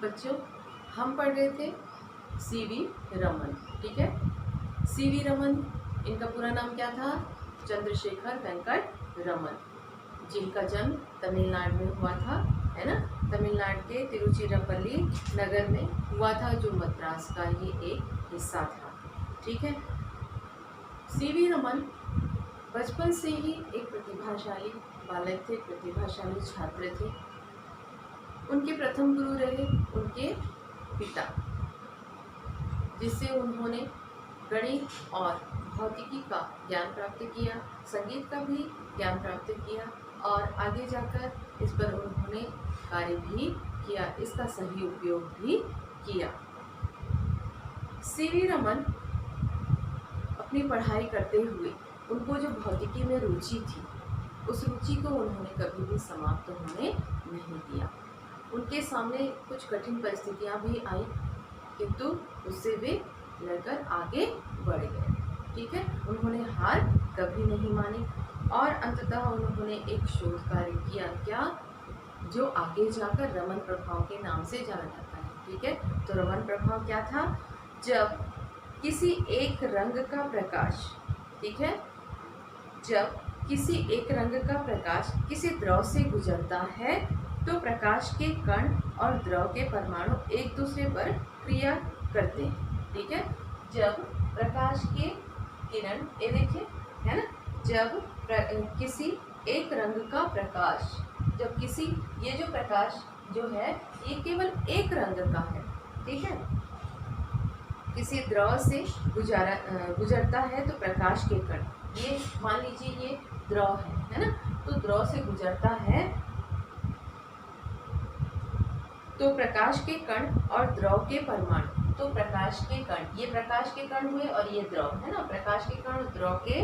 बच्चों, हम पढ़ रहे थे सीवी रमन। ठीक है, सीवी रमन, इनका पूरा नाम क्या था? चंद्रशेखर वेंकट रमन, जिनका जन्म तमिलनाडु में हुआ था, है ना। तमिलनाडु के तिरुचिरापल्ली नगर में हुआ था, जो मद्रास का ही एक हिस्सा था। ठीक है, सीवी रमन बचपन से ही एक प्रतिभाशाली बालक थे, प्रतिभाशाली छात्र थे। उनके प्रथम गुरु रहे उनके पिता, जिससे उन्होंने गणित और भौतिकी का ज्ञान प्राप्त किया, संगीत का भी ज्ञान प्राप्त किया और आगे जाकर इस पर उन्होंने कार्य भी किया, इसका सही उपयोग भी किया। सीवी रमन अपनी पढ़ाई करते हुए उनको जो भौतिकी में रुचि थी, उस रुचि को उन्होंने कभी भी समाप्त होने नहीं दिया। उनके सामने कुछ कठिन परिस्थितियां भी आई, किंतु उससे वे लड़कर आगे बढ़ गए। ठीक है, उन्होंने हार कभी नहीं मानी और अंततः उन्होंने एक शोध कार्य किया, क्या, जो आगे जाकर रमन प्रभाव के नाम से जाना जाता है। ठीक है, तो रमन प्रभाव क्या था? जब किसी एक रंग का प्रकाश, ठीक है, जब किसी एक रंग का प्रकाश किसी द्रव से गुजरता है तो प्रकाश के कण और द्रव के परमाणु एक दूसरे पर क्रिया करते हैं। ठीक है, जब प्रकाश के किरण, ये देखिए, है ना, जब किसी एक रंग का प्रकाश, जब किसी, ये जो प्रकाश जो है ये केवल एक रंग का है। ठीक है, किसी द्रव से गुजरता है तो प्रकाश के कण, ये मान लीजिए ये द्रव है ना, तो द्रव से गुजरता है तो प्रकाश के कण और द्रव के परमाणु, तो प्रकाश के कण, ये प्रकाश के कण हुए और ये द्रव है ना, प्रकाश के कण और द्रव के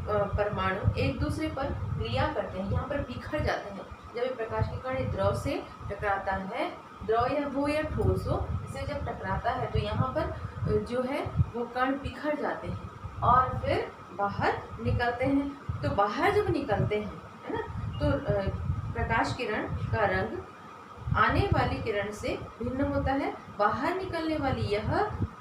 परमाणु एक दूसरे पर क्रिया करते हैं, यहाँ पर बिखर जाते हैं। जब ये प्रकाश के कण द्रव से टकराता है, द्रव या वो या ठोस हो, इससे जब टकराता है तो यहाँ पर जो है वो कण बिखर जाते हैं और फिर बाहर निकलते हैं। तो बाहर जब निकलते हैं, है ना, तो प्रकाश किरण का रंग आने वाली किरण से भिन्न होता है। बाहर निकलने वाली यह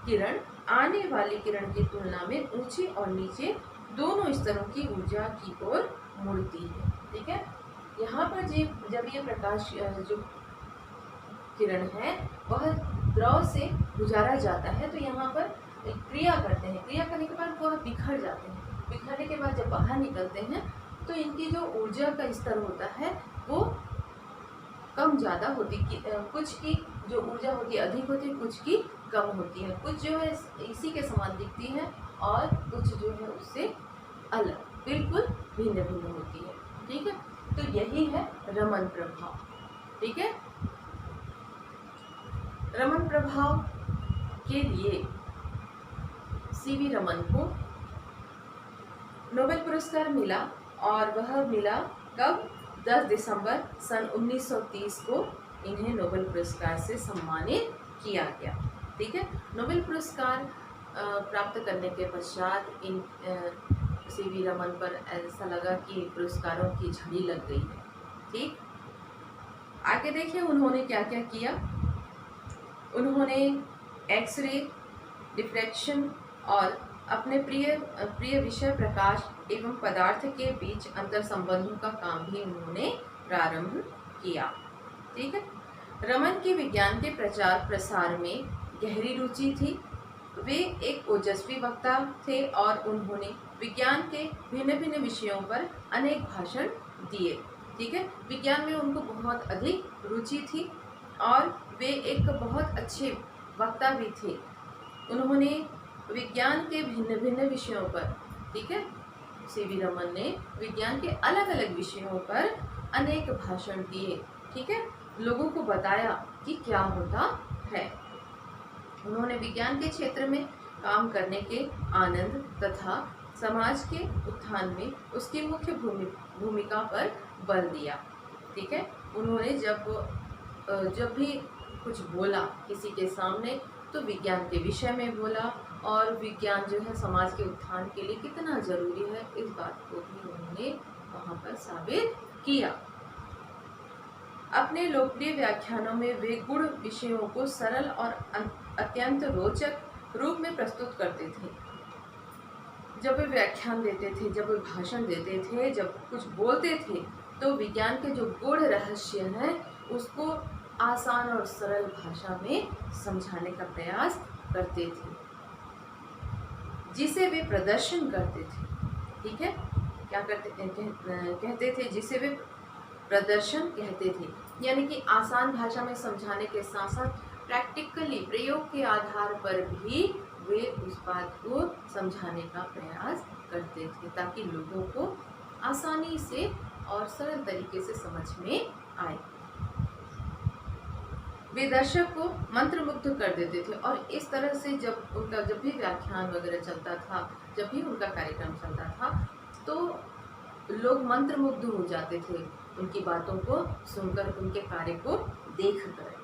किरण आने वाली किरण की तुलना में ऊंचे और नीचे दोनों स्तरों की ऊर्जा की ओर मुड़ती है। ठीक है, यहाँ पर जब ये प्रकाश जो किरण है वह द्रव से गुजारा जाता है तो यहाँ पर क्रिया करते हैं, क्रिया करने के बाद वह बिखर जाते हैं। बिखरने के बाद जब बाहर निकलते हैं तो इनकी जो ऊर्जा का स्तर होता है वो कम ज़्यादा होती, कुछ की जो ऊर्जा होती है अधिक होती है, कुछ की कम होती है, कुछ जो है इसी के समान दिखती है और कुछ जो है उससे अलग, बिल्कुल भिन्न भिन्न होती है। ठीक है, तो यही है रमन प्रभाव। ठीक है, रमन प्रभाव के लिए सीवी रमन को नोबेल पुरस्कार मिला और वह मिला कब? 10 दिसंबर सन 1930 को इन्हें नोबेल पुरस्कार से सम्मानित किया गया। ठीक है, नोबेल पुरस्कार प्राप्त करने के पश्चात इन सीवी रमन पर ऐसा लगा कि पुरस्कारों की झड़ी लग गई है। ठीक, आगे देखिए उन्होंने क्या क्या किया। उन्होंने एक्सरे, डिफ्रैक्शन और अपने प्रिय विषय प्रकाश एवं पदार्थ के बीच अंतर संबंधों का काम भी उन्होंने प्रारंभ किया। ठीक है, रमन की विज्ञान के प्रचार प्रसार में गहरी रुचि थी। वे एक ओजस्वी वक्ता थे और उन्होंने विज्ञान के भिन्न भिन्न विषयों पर अनेक भाषण दिए। ठीक है, विज्ञान में उनको बहुत अधिक रुचि थी और वे एक बहुत अच्छे वक्ता भी थे। उन्होंने विज्ञान के भिन्न भिन्न विषयों पर, ठीक है, सीवी रमन ने विज्ञान के अलग अलग विषयों पर अनेक भाषण दिए। ठीक है, लोगों को बताया कि क्या होता है। उन्होंने विज्ञान के क्षेत्र में काम करने के आनंद तथा समाज के उत्थान में उसकी मुख्य भूमिका पर बल दिया। ठीक है, उन्होंने जब भी कुछ बोला किसी के सामने तो विज्ञान के विषय में बोला और विज्ञान जो है समाज के उत्थान के लिए कितना जरूरी है इस बात को भी उन्होंने वहाँ पर साबित किया। अपने लोकप्रिय व्याख्यानों में वे गुण विषयों को सरल और अत्यंत रोचक रूप में प्रस्तुत करते थे। जब वे व्याख्यान देते थे, जब वे भाषण देते थे, जब कुछ बोलते थे, तो विज्ञान के जो गूढ़ रहस्य हैं उसको आसान और सरल भाषा में समझाने का प्रयास करते थे, जिसे वे प्रदर्शन करते थे। ठीक है, क्या कहते थे, जिसे वे प्रदर्शन कहते थे, यानी कि आसान भाषा में समझाने के साथ साथ प्रैक्टिकली प्रयोग के आधार पर भी वे उस बात को समझाने का प्रयास करते थे, ताकि लोगों को आसानी से और सरल तरीके से समझ में आए। वे दर्शक को मंत्रमुग्ध कर देते थे, और इस तरह से जब भी व्याख्यान वगैरह चलता था, जब भी उनका कार्यक्रम चलता था, तो लोग मंत्रमुग्ध हो जाते थे उनकी बातों को सुनकर, उनके कार्य को देखकर।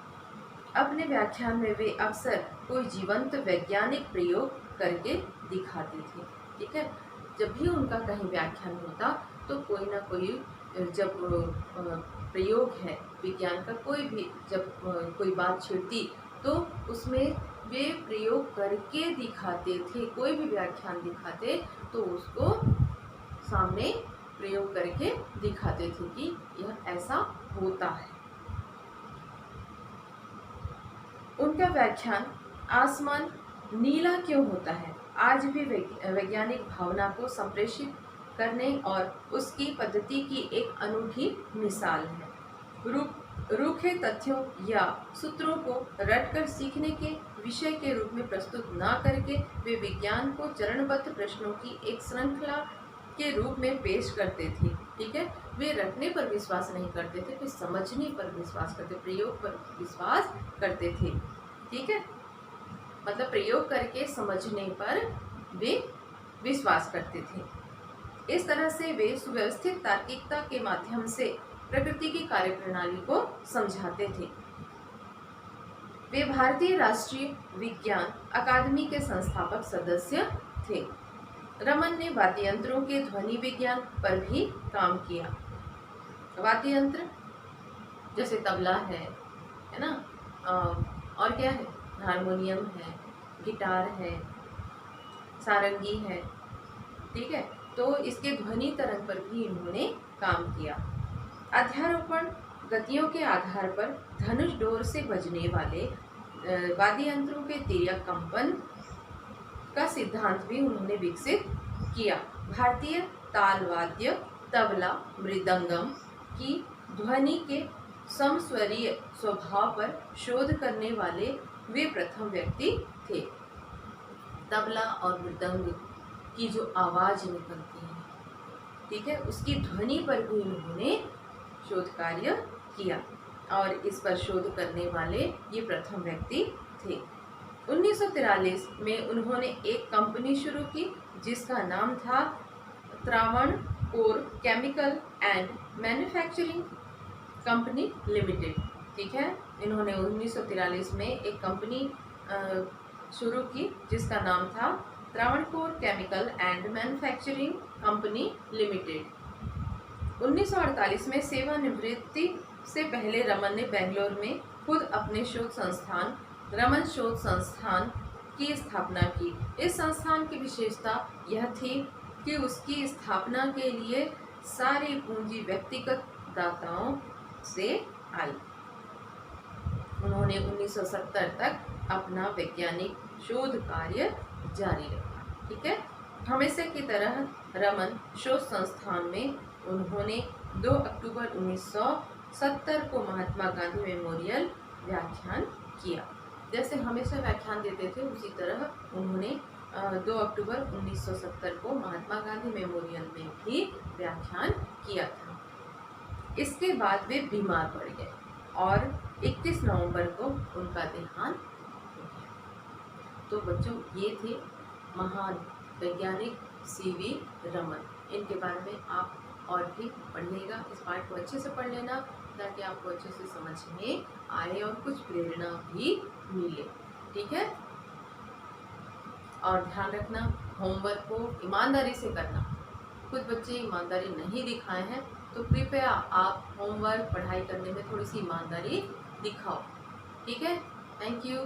अपने व्याख्यान में वे अक्सर कोई जीवंत वैज्ञानिक प्रयोग करके दिखाते थे। ठीक है, जब भी उनका कहीं व्याख्यान होता तो कोई ना कोई जब प्रयोग है विज्ञान का, कोई भी जब कोई बात छिड़ती तो उसमें वे प्रयोग करके दिखाते थे। कोई भी व्याख्यान दिखाते तो उसको सामने प्रयोग करके दिखाते थे कि यह ऐसा होता है। उनका व्याख्यान आसमान नीला क्यों होता है आज भी वैज्ञानिक भावना को संप्रेषित करने और उसकी पद्धति की एक अनूठी मिसाल है। रूखे तथ्यों या सूत्रों को रटकर सीखने के विषय के रूप में प्रस्तुत न करके वे विज्ञान को चरणबद्ध प्रश्नों की एक श्रृंखला के रूप में पेश करते थे। ठीक है, वे रटने पर विश्वास नहीं करते थे, वे समझने पर विश्वास करते, प्रयोग पर विश्वास करते थे। ठीक है, मतलब प्रयोग करके समझने पर वे विश्वास करते थे। इस तरह से वे सुव्यवस्थित तार्किकता के माध्यम से प्रकृति की कार्यप्रणाली को समझाते थे। वे भारतीय राष्ट्रीय विज्ञान अकादमी के संस्थापक सदस्य थे। रमन ने वाद्य यंत्रों के ध्वनि विज्ञान पर भी काम किया। वाद्य यंत्र जैसे तबला है ना, और क्या है, हारमोनियम है, गिटार है, सारंगी है। ठीक है, तो इसके ध्वनि तरंग पर भी इन्होंने काम किया। अध्यारोपण गतियों के आधार पर धनुष डोर से बजने वाले वाद्य यंत्रों के तिर्यक कंपन का सिद्धांत भी उन्होंने विकसित किया। भारतीय ताल वाद्य तबला मृदंगम की ध्वनि के समस्वरीय स्वभाव पर शोध करने वाले वे प्रथम व्यक्ति थे। तबला और मृदंग की जो आवाज निकलती है, ठीक है, उसकी ध्वनि पर भी उन्होंने शोध कार्य किया, और इस पर शोध करने वाले ये प्रथम व्यक्ति थे। 1943 में उन्होंने एक कंपनी शुरू की जिसका नाम था Travancore chemical and manufacturing company limited. ठीक है, इन्होंने 1943 में एक कंपनी शुरू की जिसका नाम था Travancore chemical and manufacturing company limited. 1948 में सेवानिवृत्ति से पहले रमन ने बेंगलोर में खुद अपने शोध संस्थान रमन शोध संस्थान की स्थापना की। इस संस्थान की विशेषता यह थी कि उसकी स्थापना के लिए सारी पूंजी व्यक्तिगत दाताओं से आई। उन्होंने 1970 तक अपना वैज्ञानिक शोध कार्य जारी रखा। ठीक है, हमेशा की तरह रमन शोध संस्थान में उन्होंने 2 अक्टूबर 1970 को महात्मा गांधी मेमोरियल व्याख्यान किया। जैसे हमेशा व्याख्यान देते थे उसी तरह उन्होंने 2 अक्टूबर 1970 को महात्मा गांधी मेमोरियल में भी व्याख्यान किया था। इसके बाद वे बीमार पड़ गए और 21 नवंबर को उनका देहांत हो गया। तो बच्चों, ये थे महान वैज्ञानिक सीवी रमन। इनके बारे में आप और भी पढ़िएगा, इस पाठ को अच्छे से पढ़ लेना ताकि आपको अच्छे से समझ में आए और कुछ प्रेरणा भी मिले। ठीक है, और ध्यान रखना होमवर्क को ईमानदारी से करना। कुछ बच्चे ईमानदारी नहीं दिखाए हैं तो कृपया आप होमवर्क पढ़ाई करने में थोड़ी सी ईमानदारी दिखाओ। ठीक है, थैंक यू।